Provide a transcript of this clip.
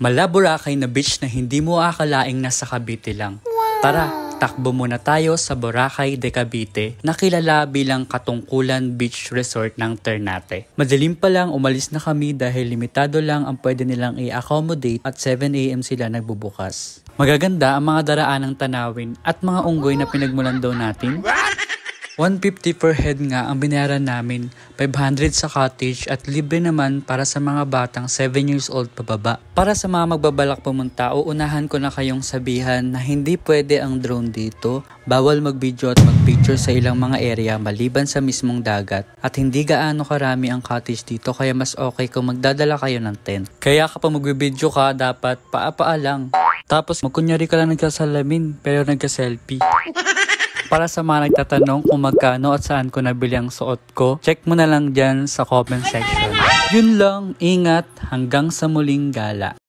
Boracay na beach na hindi mo akalaing nasa Cavite lang. Tara, takbo muna tayo sa Boracay de Cavite na kilala bilang Katungkulan Beach Resort ng Ternate. Madaling pa lang umalis na kami dahil limitado lang ang pwede nilang i-accommodate at 7 AM sila nagbubukas. Magaganda ang mga daraanang tanawin at mga unggoy na pinagmulan daw natin. 150 per head nga ang binayaran namin, 500 sa cottage at libre naman para sa mga batang 7 years old pababa. Para sa mga magbabalak pumunta, uunahan ko na kayong sabihan na hindi pwede ang drone dito, bawal mag-video at mag-picture sa ilang mga area maliban sa mismong dagat at hindi gaano karami ang cottage dito kaya mas okay kung magdadala kayo ng tent. Kaya kapag mag-video ka, dapat paa lang. Tapos magkunyari ka lang nagkasalamin pero nagka-selfie. Para sa mga nagtatanong kung magkano at saan ko nabili ang suot ko, check mo na lang dyan sa comment section. Yun lang, ingat, hanggang sa muling gala.